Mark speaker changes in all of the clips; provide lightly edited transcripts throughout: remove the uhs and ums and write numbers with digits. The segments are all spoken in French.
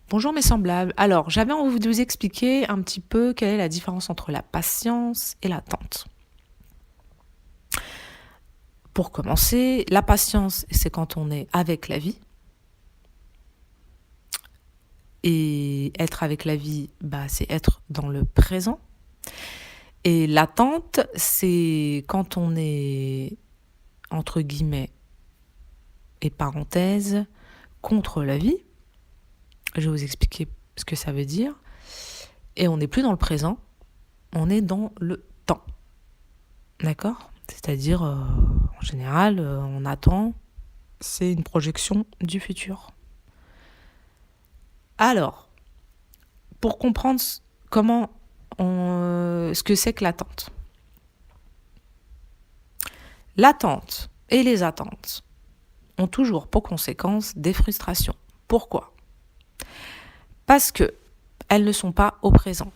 Speaker 1: Bonjour mes semblables. Alors, j'avais envie de vous expliquer un petit peu quelle est la différence entre la patience et l'attente. Pour commencer, la patience, c'est quand on est avec la vie. Et être avec la vie, c'est être dans le présent. Et l'attente, c'est quand on est, entre guillemets et parenthèses, contre la vie. Je vais vous expliquer ce que ça veut dire. Et on n'est plus dans le présent, on est dans le temps. D'accord ? C'est-à-dire, en général, on attend, c'est une projection du futur. Alors, pour comprendre ce que c'est que l'attente. L'attente et les attentes ont toujours pour conséquence des frustrations. Pourquoi ? Parce qu'elles ne sont pas au présent.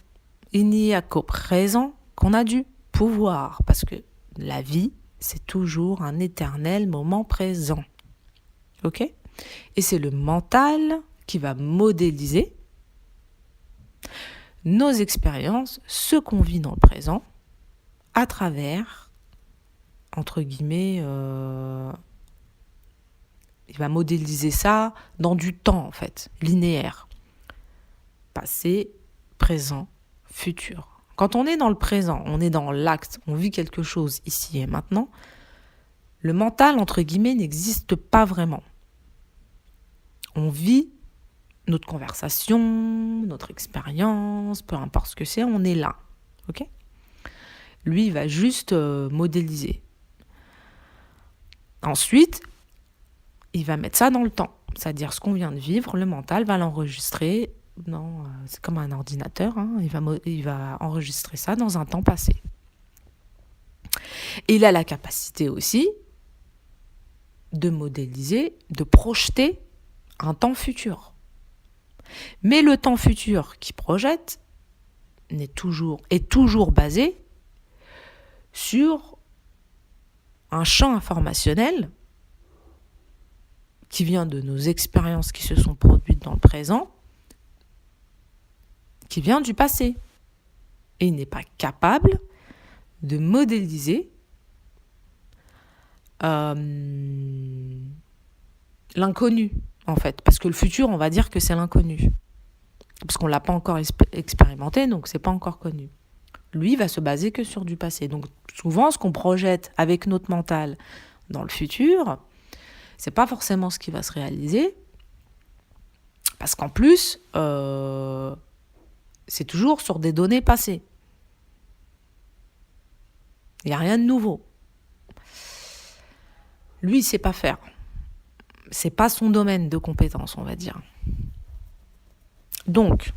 Speaker 1: Il n'y a qu'au présent qu'on a du pouvoir, parce que la vie, c'est toujours un éternel moment présent. Ok ? Et c'est le mental qui va modéliser nos expériences, ce qu'on vit dans le présent, à travers, entre guillemets, il va modéliser ça dans du temps, en fait, linéaire. Passé, présent, futur. Quand on est dans le présent, on est dans l'acte, on vit quelque chose ici et maintenant, le mental, entre guillemets, n'existe pas vraiment. On vit notre conversation, notre expérience, peu importe ce que c'est, on est là. Ok ? Lui, il va juste modéliser. Ensuite, il va mettre ça dans le temps. C'est-à-dire ce qu'on vient de vivre, le mental va l'enregistrer. C'est comme un ordinateur, hein, il va enregistrer ça dans un temps passé. Et il a la capacité aussi de modéliser, de projeter un temps futur. Mais le temps futur qu'il projette est toujours basé sur un champ informationnel qui vient de nos expériences qui se sont produites dans le présent, qui vient du passé. Et il n'est pas capable de modéliser l'inconnu, en fait. Parce que le futur, on va dire que c'est l'inconnu. Parce qu'on ne l'a pas encore expérimenté, donc c'est pas encore connu. Lui, il va se baser que sur du passé. Donc souvent, ce qu'on projette avec notre mental dans le futur, c'est pas forcément ce qui va se réaliser. Parce qu'en plus, c'est toujours sur des données passées. Il n'y a rien de nouveau. Lui, il ne sait pas faire. C'est pas son domaine de compétence, on va dire. Donc,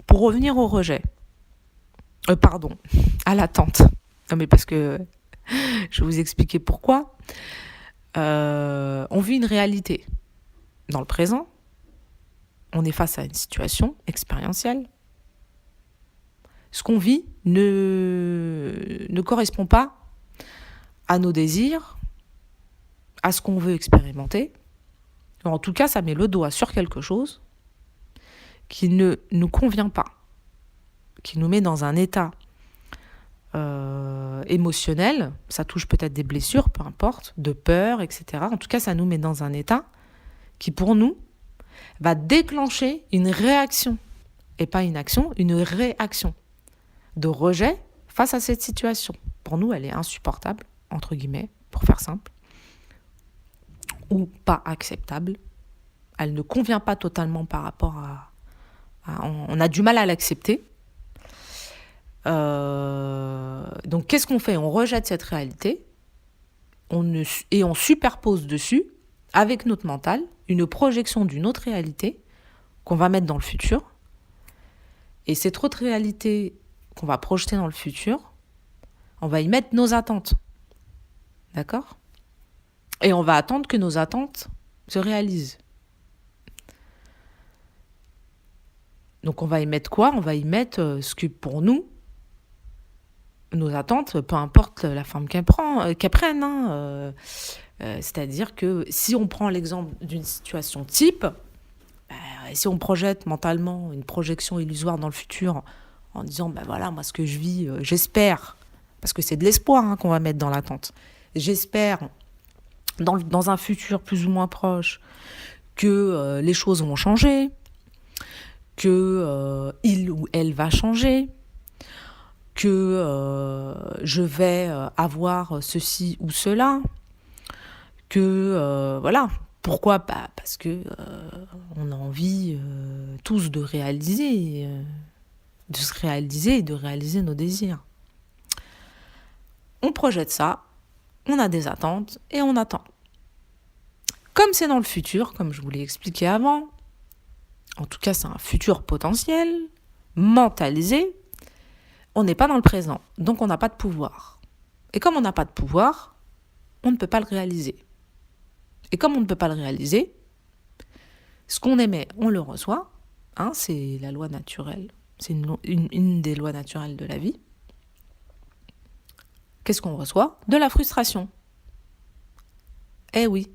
Speaker 1: pour revenir au rejet, à l'attente. Non, mais parce que je vais vous expliquer pourquoi. On vit une réalité. Dans le présent, on est face à une situation expérientielle. Ce qu'on vit ne correspond pas à nos désirs, à ce qu'on veut expérimenter. En tout cas, ça met le doigt sur quelque chose qui ne nous convient pas, qui nous met dans un état émotionnel, ça touche peut-être des blessures, peu importe, de peur, etc. En tout cas, ça nous met dans un état qui, pour nous, va déclencher une réaction, et pas une action, une réaction de rejet face à cette situation. Pour nous, elle est insupportable, entre guillemets, pour faire simple, ou pas acceptable. Elle ne convient pas totalement par rapport on a du mal à l'accepter. Donc, qu'est-ce qu'on fait ? On rejette cette réalité et on superpose dessus, avec notre mental, une projection d'une autre réalité qu'on va mettre dans le futur. Et cette autre réalité qu'on va projeter dans le futur, on va y mettre nos attentes. D'accord ? Et on va attendre que nos attentes se réalisent. Donc on va y mettre quoi ? On va y mettre ce que pour nous, nos attentes, peu importe la forme qu'elles prennent. C'est-à-dire que si on prend l'exemple d'une situation type, Et si on projette mentalement une projection illusoire dans le futur en disant, ben voilà, moi ce que je vis, j'espère, parce que c'est de l'espoir qu'on va mettre dans l'attente, j'espère dans un futur plus ou moins proche que les choses vont changer, que il ou elle va changer, que je vais avoir ceci ou cela, que voilà. Pourquoi? Parce que on a envie tous de réaliser, de se réaliser et de réaliser nos désirs. On projette ça, on a des attentes et on attend. Comme c'est dans le futur, comme je vous l'ai expliqué avant, en tout cas c'est un futur potentiel, mentalisé, on n'est pas dans le présent, donc on n'a pas de pouvoir. Et comme on n'a pas de pouvoir, on ne peut pas le réaliser. Et comme on ne peut pas le réaliser, ce qu'on émet, on le reçoit. C'est la loi naturelle. C'est une des lois naturelles de la vie. Qu'est-ce qu'on reçoit? De la frustration. Eh oui.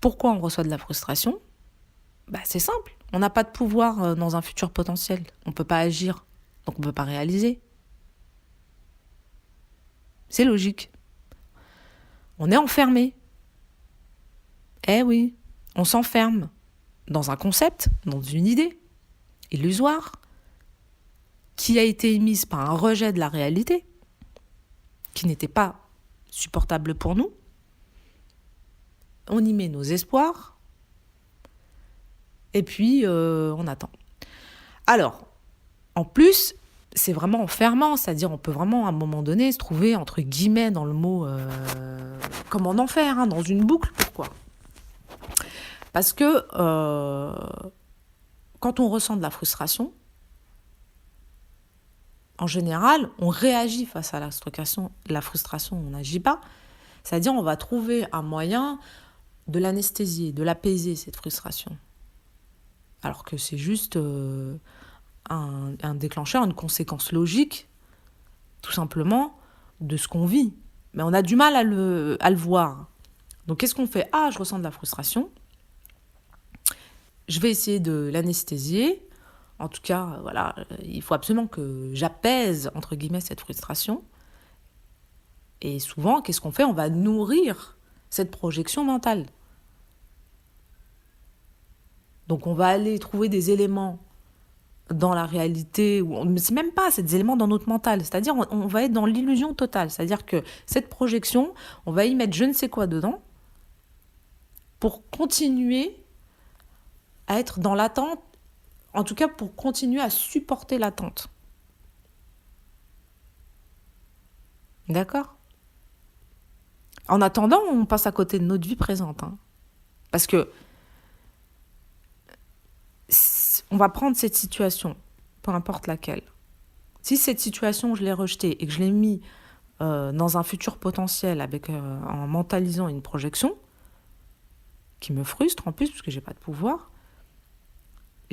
Speaker 1: Pourquoi on reçoit de la frustration? C'est simple. On n'a pas de pouvoir dans un futur potentiel. On ne peut pas agir. Donc on ne peut pas réaliser. C'est logique. On est enfermé. Eh oui, on s'enferme dans un concept, dans une idée illusoire, qui a été émise par un rejet de la réalité, qui n'était pas supportable pour nous. On y met nos espoirs, et puis on attend. Alors, en plus, c'est vraiment enfermant, c'est-à-dire on peut vraiment à un moment donné se trouver, entre guillemets, dans le mot, comme en enfer, dans une boucle. Pourquoi ? Parce que quand on ressent de la frustration, en général, on réagit face à la frustration, on n'agit pas. C'est-à-dire on va trouver un moyen de l'anesthésier, de l'apaiser, cette frustration. Alors que c'est juste un déclencheur, une conséquence logique, tout simplement, de ce qu'on vit. Mais on a du mal à le voir. Donc qu'est-ce qu'on fait ? Je ressens de la frustration. Je vais essayer de l'anesthésier. En tout cas, voilà, il faut absolument que j'apaise, entre guillemets, cette frustration. Et souvent, qu'est-ce qu'on fait ? On va nourrir cette projection mentale. Donc on va aller trouver des éléments dans la réalité, mais c'est même pas, c'est des éléments dans notre mental. C'est-à-dire, on va être dans l'illusion totale. C'est-à-dire que cette projection, on va y mettre je ne sais quoi dedans pour continuer à être dans l'attente, en tout cas pour continuer à supporter l'attente. D'accord ? En attendant, on passe à côté de notre vie présente. Parce que on va prendre cette situation, peu importe laquelle. Si cette situation, je l'ai rejetée et que je l'ai mis dans un futur potentiel en mentalisant une projection qui me frustre en plus, parce que je n'ai pas de pouvoir,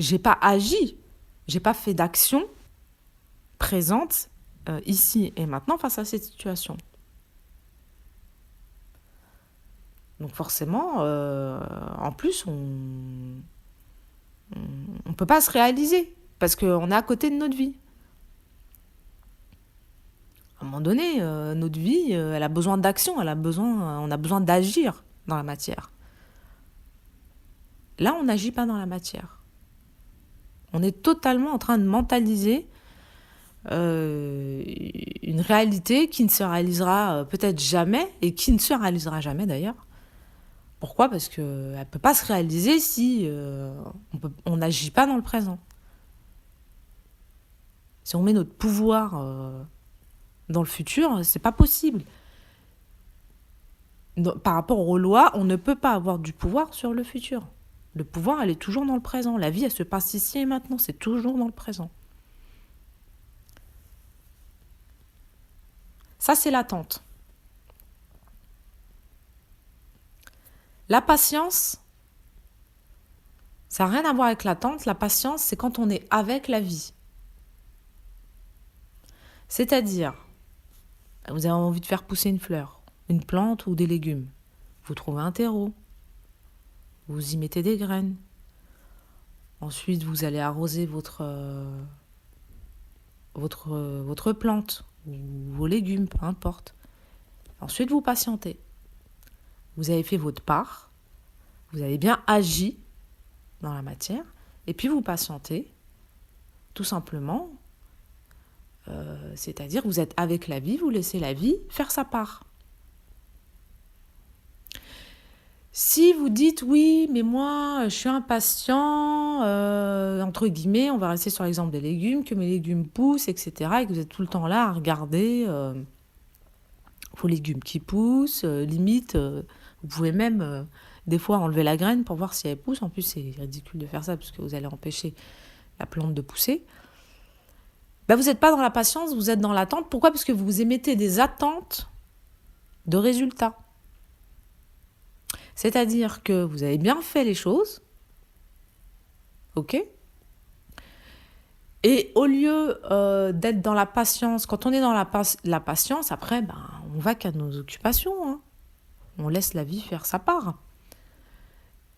Speaker 1: j'ai pas agi, j'ai pas fait d'action présente ici et maintenant face à cette situation. Donc forcément, en plus, on peut pas se réaliser parce qu'on est à côté de notre vie. À un moment donné, notre vie, elle a besoin d'action, on a besoin d'agir dans la matière. Là, on n'agit pas dans la matière. On est totalement en train de mentaliser une réalité qui ne se réalisera peut-être jamais, et qui ne se réalisera jamais d'ailleurs. Pourquoi ? Parce qu'elle ne peut pas se réaliser si on n'agit pas dans le présent. Si on met notre pouvoir dans le futur, c'est pas possible. Par rapport aux lois, on ne peut pas avoir du pouvoir sur le futur. Le pouvoir, elle est toujours dans le présent. La vie, elle se passe ici et maintenant. C'est toujours dans le présent. Ça, c'est l'attente. La patience, ça n'a rien à voir avec l'attente. La patience, c'est quand on est avec la vie. C'est-à-dire, vous avez envie de faire pousser une fleur, une plante ou des légumes. Vous trouvez un terreau. Vous y mettez des graines. Ensuite, vous allez arroser votre plante ou vos légumes, peu importe. Ensuite, vous patientez. Vous avez fait votre part, vous avez bien agi dans la matière, et puis vous patientez, tout simplement. C'est-à-dire, vous êtes avec la vie, vous laissez la vie faire sa part. Si vous dites oui, mais moi, je suis impatient, entre guillemets, on va rester sur l'exemple des légumes, que mes légumes poussent, etc., et que vous êtes tout le temps là à regarder vos légumes qui poussent, limite, vous pouvez même des fois enlever la graine pour voir si elle pousse. En plus, c'est ridicule de faire ça parce que vous allez empêcher la plante de pousser. Ben, vous n'êtes pas dans la patience, vous êtes dans l'attente. Pourquoi ? Parce que vous émettez des attentes de résultats. C'est-à-dire que vous avez bien fait les choses, ok ? Et au lieu d'être dans la patience, quand on est dans la patience, après, ben, on va qu'à nos occupations. Hein. On laisse la vie faire sa part.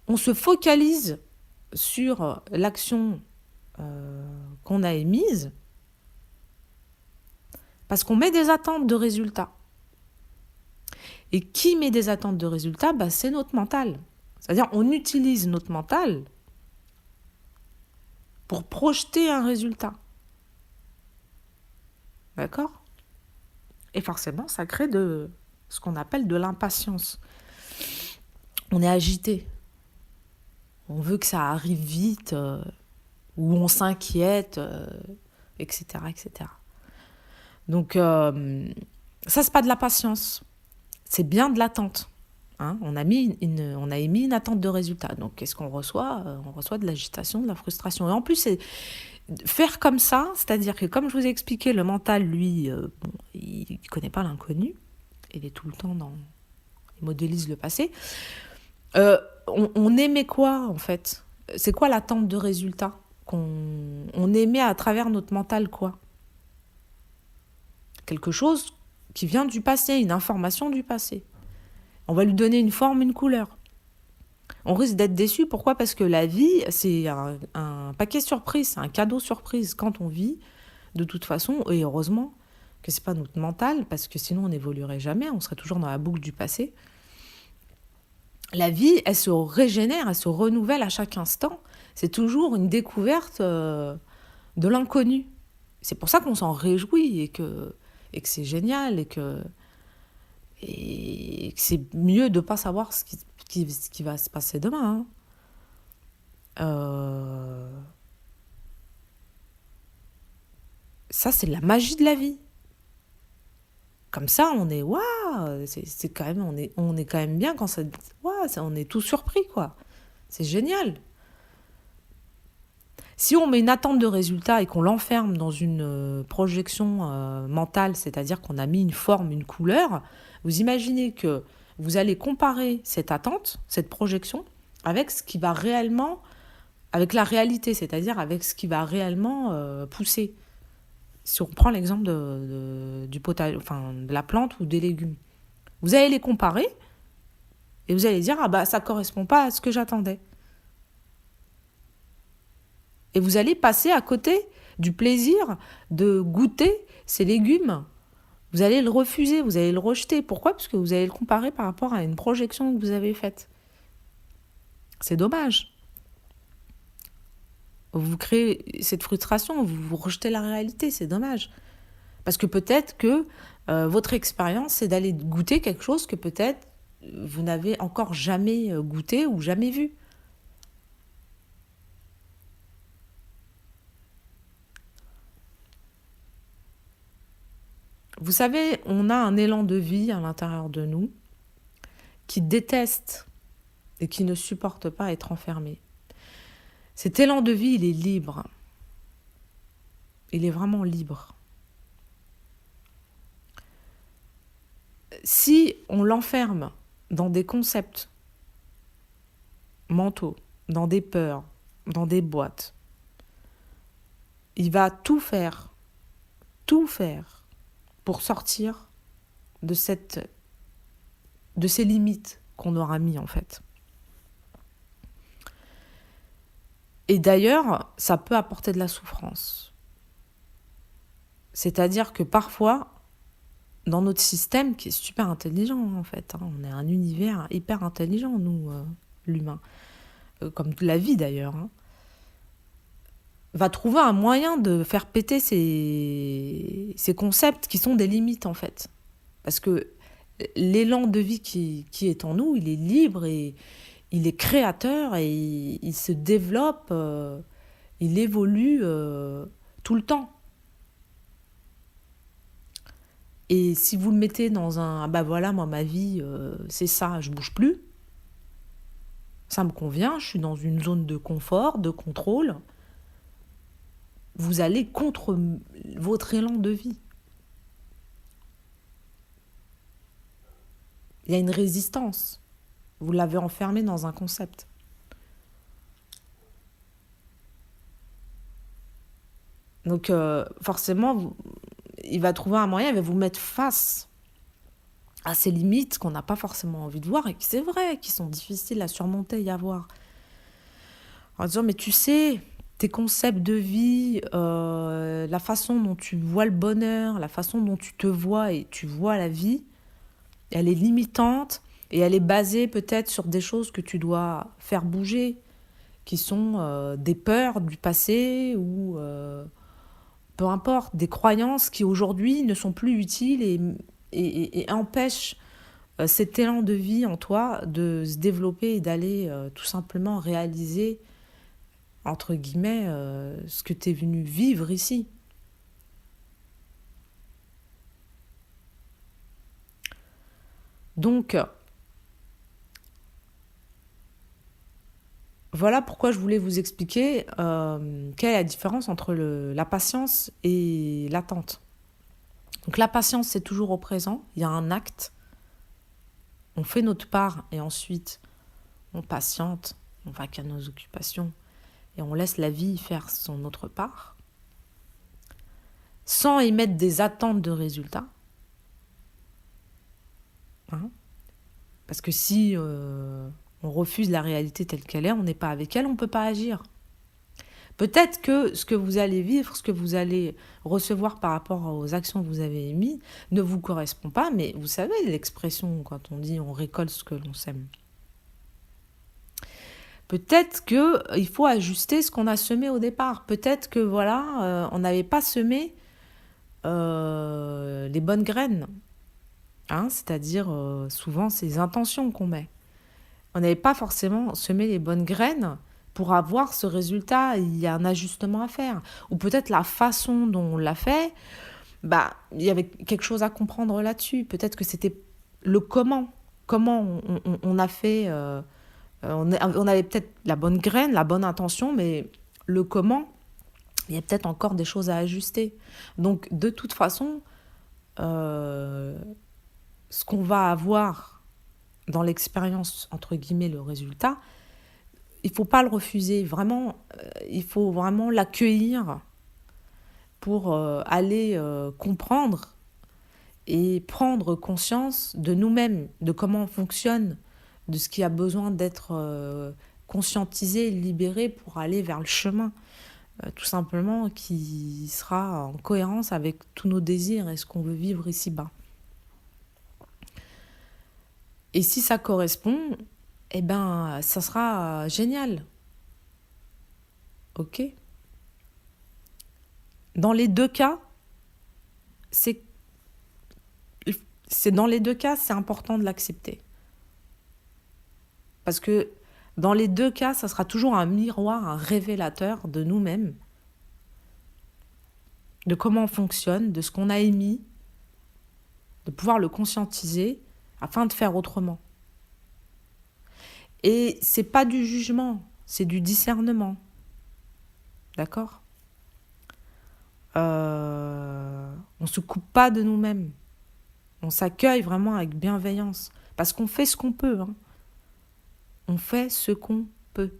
Speaker 1: On se focalise sur l'action qu'on a émise parce qu'on met des attentes de résultats. Et qui met des attentes de résultats ? Ben, c'est notre mental. C'est-à-dire on utilise notre mental pour projeter un résultat. D'accord ? Et forcément, ça crée ce qu'on appelle de l'impatience. On est agité. On veut que ça arrive vite, ou on s'inquiète, etc., etc. Donc, ça, c'est pas de la patience. C'est bien de l'attente. Hein, on a émis une attente de résultat. Donc, qu'est-ce qu'on reçoit ? On reçoit de l'agitation, de la frustration. Et en plus, faire comme ça, c'est-à-dire que, comme je vous ai expliqué, le mental, lui, il ne connaît pas l'inconnu. Il est tout le temps il modélise le passé. On émet quoi, en fait ? C'est quoi l'attente de résultat ? On émet à travers notre mental quoi ? Quelque chose qui vient du passé, une information du passé. On va lui donner une forme, une couleur. On risque d'être déçu. Pourquoi ? Parce que la vie, c'est un paquet surprise, c'est un cadeau surprise quand on vit, de toute façon, et heureusement que c'est pas notre mental, parce que sinon on n'évoluerait jamais, on serait toujours dans la boucle du passé. La vie, elle se régénère, elle se renouvelle à chaque instant. C'est toujours une découverte de l'inconnu. C'est pour ça qu'on s'en réjouit et que c'est génial et que c'est mieux de ne pas savoir ce qui va se passer demain. Hein. Ça, c'est la magie de la vie. Comme ça, on est waouh, c'est quand même, on est quand même bien quand ça, waouh, on est tout surpris quoi. C'est génial. Si on met une attente de résultat et qu'on l'enferme dans une projection mentale, c'est-à-dire qu'on a mis une forme, une couleur, vous imaginez que vous allez comparer cette attente, cette projection, avec ce qui va réellement, avec la réalité, c'est-à-dire avec ce qui va réellement pousser. Si on prend l'exemple du potager, enfin de la plante ou des légumes, vous allez les comparer et vous allez dire ah bah ça correspond pas à ce que j'attendais. Et vous allez passer à côté du plaisir de goûter ces légumes. Vous allez le refuser, vous allez le rejeter. Pourquoi ? Parce que vous allez le comparer par rapport à une projection que vous avez faite. C'est dommage. Vous créez cette frustration, vous rejetez la réalité, c'est dommage. Parce que peut-être que votre expérience, c'est d'aller goûter quelque chose que peut-être vous n'avez encore jamais goûté ou jamais vu. Vous savez, on a un élan de vie à l'intérieur de nous qui déteste et qui ne supporte pas être enfermé. Cet élan de vie, il est libre. Il est vraiment libre. Si on l'enferme dans des concepts mentaux, dans des peurs, dans des boîtes, il va tout faire pour sortir de ces limites qu'on aura mis en fait. Et d'ailleurs, ça peut apporter de la souffrance. C'est-à-dire que parfois, dans notre système, qui est super intelligent en fait, hein, on est un univers hyper intelligent, nous, l'humain, comme la vie d'ailleurs, hein, va trouver un moyen de faire péter ces concepts qui sont des limites en fait. Parce que l'élan de vie qui est en nous, il est libre et il est créateur et il se développe, il évolue tout le temps. Et si vous le mettez dans un, ah bah voilà, moi ma vie, c'est ça, je bouge plus, ça me convient, je suis dans une zone de confort, de contrôle, vous allez contre votre élan de vie. Il y a une résistance. Vous l'avez enfermé dans un concept. Donc forcément, il va trouver un moyen, il va vous mettre face à ces limites qu'on n'a pas forcément envie de voir et qui c'est vrai, qui sont difficiles à surmonter et à voir. En disant, mais tu sais, tes concepts de vie, la façon dont tu vois le bonheur, la façon dont tu te vois et tu vois la vie, elle est limitante et elle est basée peut-être sur des choses que tu dois faire bouger, qui sont des peurs du passé ou peu importe, des croyances qui aujourd'hui ne sont plus utiles et empêchent cet élan de vie en toi de se développer et d'aller tout simplement réaliser, entre guillemets, ce que tu es venu vivre ici. Donc, voilà pourquoi je voulais vous expliquer quelle est la différence entre la patience et l'attente. Donc la patience, c'est toujours au présent, il y a un acte, on fait notre part et ensuite on patiente, on va qu'à nos occupations et on laisse la vie faire son autre part, sans émettre des attentes de résultats. Hein, parce que si on refuse la réalité telle qu'elle est, on n'est pas avec elle, on ne peut pas agir. Peut-être que ce que vous allez vivre, ce que vous allez recevoir par rapport aux actions que vous avez émises ne vous correspond pas, mais vous savez l'expression quand on dit on récolte ce que l'on sème. Peut-être qu'il faut ajuster ce qu'on a semé au départ. Peut-être que voilà, on n'avait pas semé les bonnes graines. Hein, c'est-à-dire souvent ces intentions qu'on met. On n'avait pas forcément semé les bonnes graines pour avoir ce résultat, il y a un ajustement à faire. Ou peut-être la façon dont on l'a fait, bah, il y avait quelque chose à comprendre là-dessus. Peut-être que c'était le comment. Comment on a fait... on avait peut-être la bonne graine, la bonne intention, mais le comment, il y a peut-être encore des choses à ajuster. Donc, de toute façon, ce qu'on va avoir dans l'expérience, entre guillemets, le résultat, il ne faut pas le refuser. Vraiment, il faut vraiment l'accueillir pour aller comprendre et prendre conscience de nous-mêmes, de comment on fonctionne, de ce qui a besoin d'être conscientisé, libéré pour aller vers le chemin, tout simplement, qui sera en cohérence avec tous nos désirs et ce qu'on veut vivre ici-bas. Et si ça correspond, eh ben, ça sera génial. Ok? Dans les deux cas, c'est dans les deux cas, c'est important de l'accepter. Parce que dans les deux cas, ça sera toujours un miroir, un révélateur de nous-mêmes, de comment on fonctionne, de ce qu'on a émis, de pouvoir le conscientiser afin de faire autrement. Et c'est pas du jugement, c'est du discernement. D'accord ? On se coupe pas de nous-mêmes. On s'accueille vraiment avec bienveillance. Parce qu'on fait ce qu'on peut. Hein. On fait ce qu'on peut.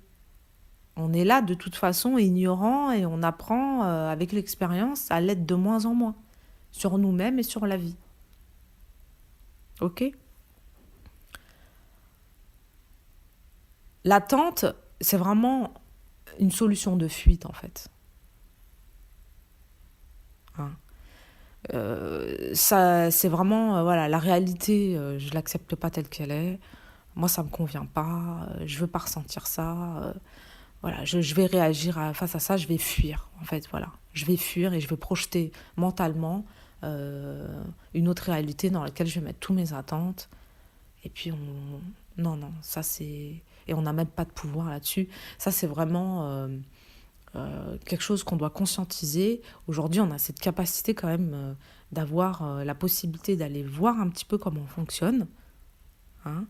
Speaker 1: On est là de toute façon ignorant et on apprend avec l'expérience à l'être de moins en moins. Sur nous-mêmes et sur la vie. Ok ? L'attente, c'est vraiment une solution de fuite, en fait. Hein. Ça, c'est vraiment, voilà, la réalité, je l'accepte pas telle qu'elle est. Moi, ça me convient pas. Je veux pas ressentir ça. Voilà, je vais réagir face à ça. Je vais fuir, en fait, voilà. Je vais fuir et je vais projeter mentalement une autre réalité dans laquelle je vais mettre tous mes attentes. Et puis, non, non, ça c'est... Et on n'a même pas de pouvoir là-dessus. Ça, c'est vraiment quelque chose qu'on doit conscientiser. Aujourd'hui, on a cette capacité quand même d'avoir la possibilité d'aller voir un petit peu comment on fonctionne. Hein.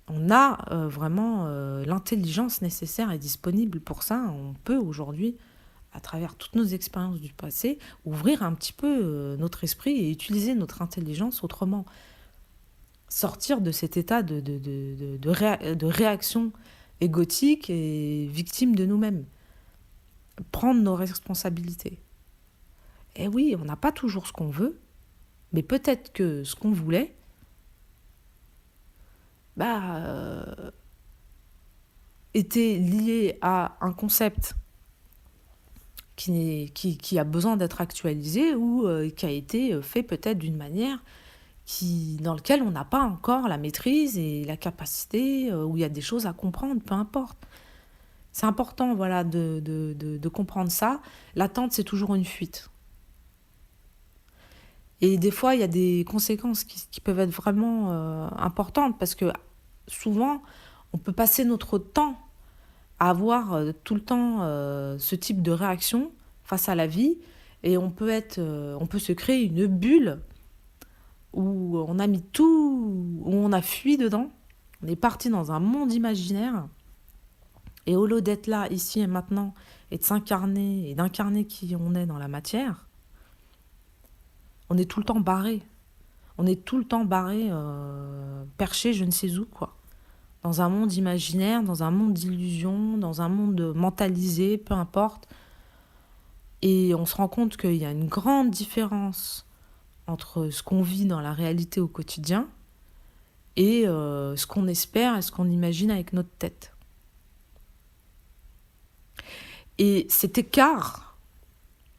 Speaker 1: On a vraiment l'intelligence nécessaire et disponible pour ça. On peut aujourd'hui, à travers toutes nos expériences du passé, ouvrir un petit peu notre esprit et utiliser notre intelligence autrement. Sortir de cet état de réaction égotique et victime de nous-mêmes. Prendre nos responsabilités. Et oui, on n'a pas toujours ce qu'on veut, mais peut-être que ce qu'on voulait, était lié à un concept qui a besoin d'être actualisé ou qui a été fait peut-être d'une manière dans lequel on n'a pas encore la maîtrise et la capacité, où il y a des choses à comprendre, peu importe. C'est important, voilà, de comprendre ça. L'attente, c'est toujours une fuite. Et des fois, il y a des conséquences qui peuvent être vraiment importantes parce que souvent, on peut passer notre temps à avoir tout le temps ce type de réaction face à la vie et on peut se créer une bulle où on a mis tout, où on a fui dedans. On est parti dans un monde imaginaire et au lieu d'être là, ici et maintenant, et de s'incarner et d'incarner qui on est dans la matière, on est tout le temps barré. On est tout le temps barré, perché je ne sais où, quoi. Dans un monde imaginaire, dans un monde d'illusions, dans un monde mentalisé, peu importe. Et on se rend compte qu'il y a une grande différence entre ce qu'on vit dans la réalité au quotidien et ce qu'on espère et ce qu'on imagine avec notre tête. Et cet écart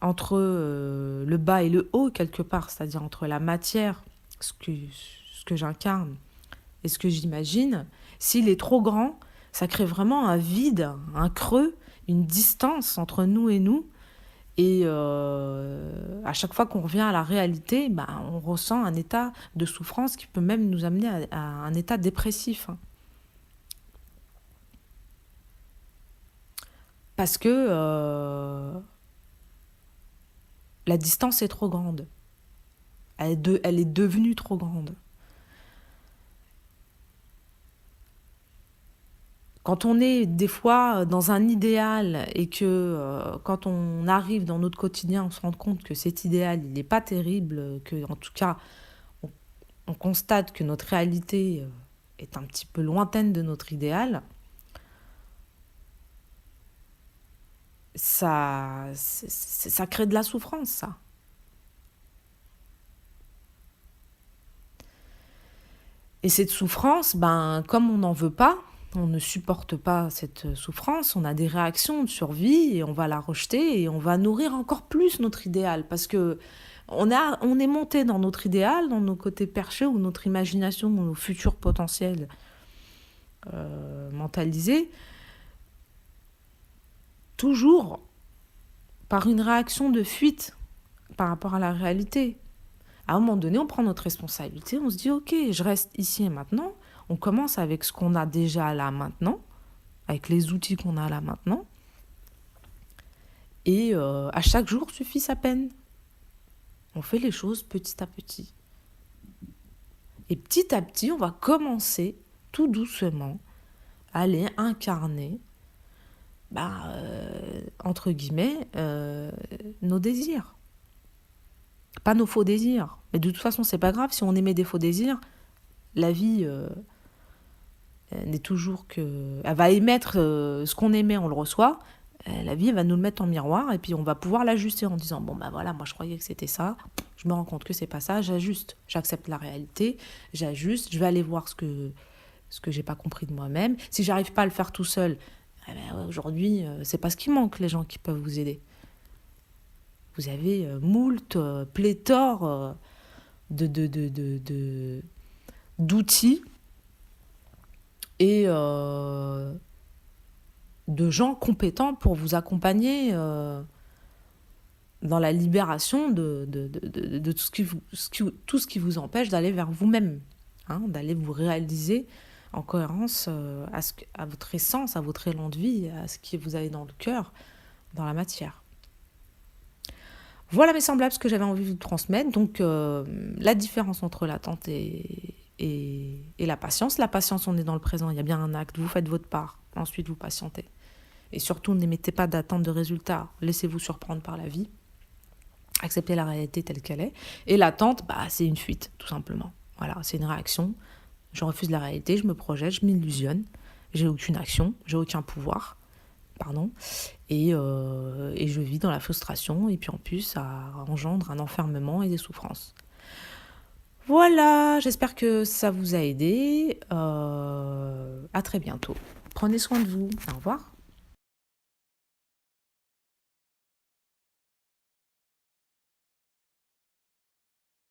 Speaker 1: entre le bas et le haut, quelque part, c'est-à-dire entre la matière, ce que j'incarne, et ce que j'imagine, s'il est trop grand, ça crée vraiment un vide, un creux, une distance entre nous et nous. Et à chaque fois qu'on revient à la réalité, on ressent un état de souffrance qui peut même nous amener à un état dépressif. Parce que la distance est trop grande. Elle est devenue trop grande. Quand on est des fois dans un idéal et que quand on arrive dans notre quotidien, on se rend compte que cet idéal, il n'est pas terrible, que en tout cas, on constate que notre réalité est un petit peu lointaine de notre idéal, ça crée de la souffrance, ça. Et cette souffrance, comme on n'en veut pas, on ne supporte pas cette souffrance, on a des réactions de survie et on va la rejeter et on va nourrir encore plus notre idéal parce que on est monté dans notre idéal, dans nos côtés perchés ou notre imagination, ou nos futurs potentiels mentalisés, toujours par une réaction de fuite par rapport à la réalité. À un moment donné, on prend notre responsabilité, on se dit ok, je reste ici et maintenant. On commence avec ce qu'on a déjà là maintenant, avec les outils qu'on a là maintenant. Et à chaque jour suffit sa peine. On fait les choses petit à petit. Et petit à petit, on va commencer tout doucement à aller incarner, entre guillemets, nos désirs. Pas nos faux désirs. Mais de toute façon, c'est pas grave si on émet des faux désirs. La vie... n'est toujours que... Elle va émettre ce qu'on émet, on le reçoit. La vie, elle va nous le mettre en miroir et puis on va pouvoir l'ajuster en disant voilà, moi je croyais que c'était ça, je me rends compte que c'est pas ça, j'ajuste, j'accepte la réalité, j'ajuste, je vais aller voir ce que j'ai pas compris de moi-même. Si j'arrive pas à le faire tout seul, Eh ben, ouais, aujourd'hui, c'est pas ce qui manque, les gens qui peuvent vous aider. Vous avez moult, pléthore d'outils et de gens compétents pour vous accompagner dans la libération de tout ce qui vous empêche d'aller vers vous-même, hein, d'aller vous réaliser en cohérence à votre essence, à votre élan de vie, à ce que vous avez dans le cœur, dans la matière. Voilà mes semblables, ce que j'avais envie de vous transmettre. Donc, la différence entre l'attente et la patience. La patience, on est dans le présent, il y a bien un acte, vous faites votre part, ensuite vous patientez. Et surtout, n'émettez pas d'attente de résultats, laissez-vous surprendre par la vie, acceptez la réalité telle qu'elle est. Et l'attente, c'est une fuite, tout simplement. Voilà, c'est une réaction. Je refuse la réalité, je me projette, je m'illusionne, j'ai aucune action, j'ai aucun pouvoir. Et je vis dans la frustration, et puis en plus, ça engendre un enfermement et des souffrances. Voilà, j'espère que ça vous a aidé. À très bientôt. Prenez soin de vous. Au revoir.